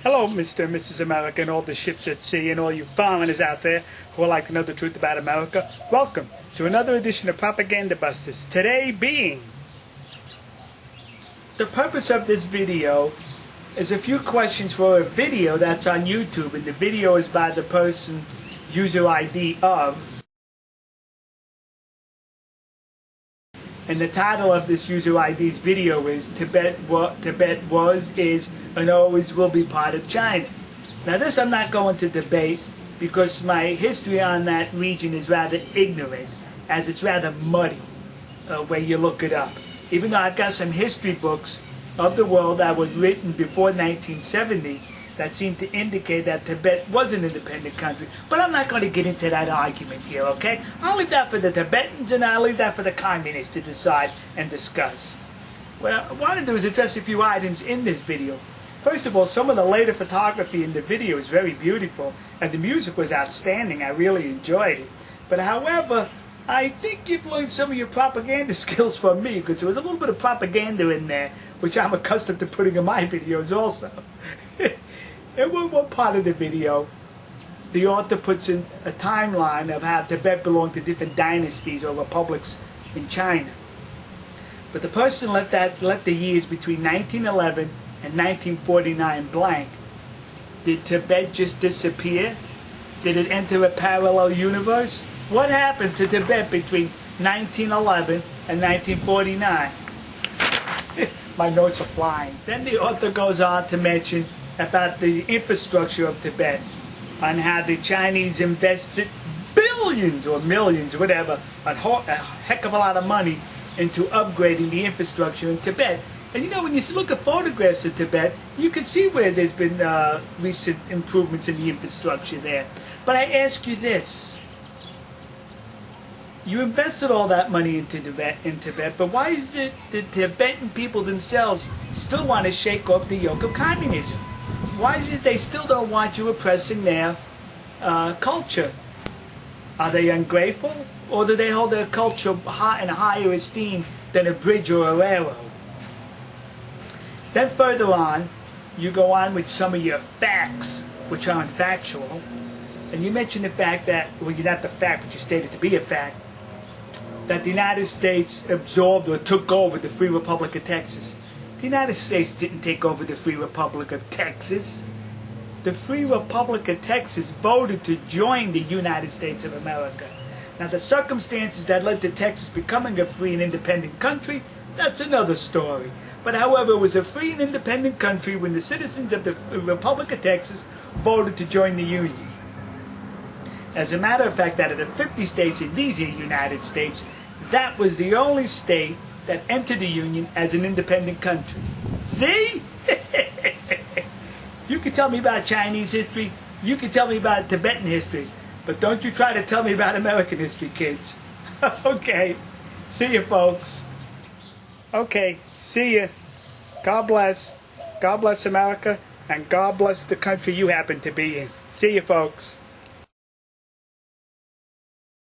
Hello, Mr. and Mrs. America and all the ships at sea and all you foreigners out there who would like to know the truth about America. Welcome to another edition of Propaganda Busters. Today being, the purpose of this video is a few questions for a video that's on YouTube, and the video is by the person user ID of, and the title of this user ID's video is Tibet was, is, and always will be part of China. Now this I'm not going to debate because my history on that region is rather ignorant, as it's rather muddy when you look it up. Even though I've got some history books of the world that were written before 1970 that seem to indicate that Tibet was an independent country. But I'm not going to get into that argument here, okay? I'll leave that for the Tibetans, and I'll leave that for the communists to decide and discuss. What I want to do is address a few items in this video. First of all, some of the later photography in the video is very beautiful, and the music was outstanding. I really enjoyed it. But however, I think you've learned some of your propaganda skills from me, because there was a little bit of propaganda in there, which I'm accustomed to putting in my videos also. In one part of the video, the author puts in a timeline of how Tibet belonged to different dynasties or republics in China. But the person left the years between 1911 and 1949 blank. Did Tibet just disappear? Did it enter a parallel universe? What happened to Tibet between 1911 and 1949? My notes are flying. Then the author goes on to mention about the infrastructure of Tibet, on how the Chinese invested billions or millions, whatever, a heck of a lot of money into upgrading the infrastructure in Tibet. And you know, when you look at photographs of Tibet, you can see where there's been recent improvements in the infrastructure there. But I ask you this. You invested all that money into Tibet, but why is it the Tibetan people themselves still want to shake off the yoke of communism? Why is it they still don't want you oppressing their culture? Are they ungrateful? Or do they hold their culture in a higher esteem than a bridge or a railroad? Then further on, you go on with some of your facts, which aren't factual. And you mention the fact that, well, you're not the fact, but you stated to be a fact, that the United States absorbed or took over the Free Republic of Texas. The United States didn't take over the Free Republic of Texas. The Free Republic of Texas voted to join the United States of America. Now, the circumstances that led to Texas becoming a free and independent country, that's another story. But however, it was a free and independent country when the citizens of the Republic of Texas voted to join the Union. As a matter of fact, out of the 50 states in these here United States, that was the only state that entered the Union as an independent country. See? You can tell me about Chinese history, you can tell me about Tibetan history, but don't you try to tell me about American history, kids. Okay, see you folks. Okay, see ya. God bless. God bless America, and God bless the country you happen to be in. See you folks.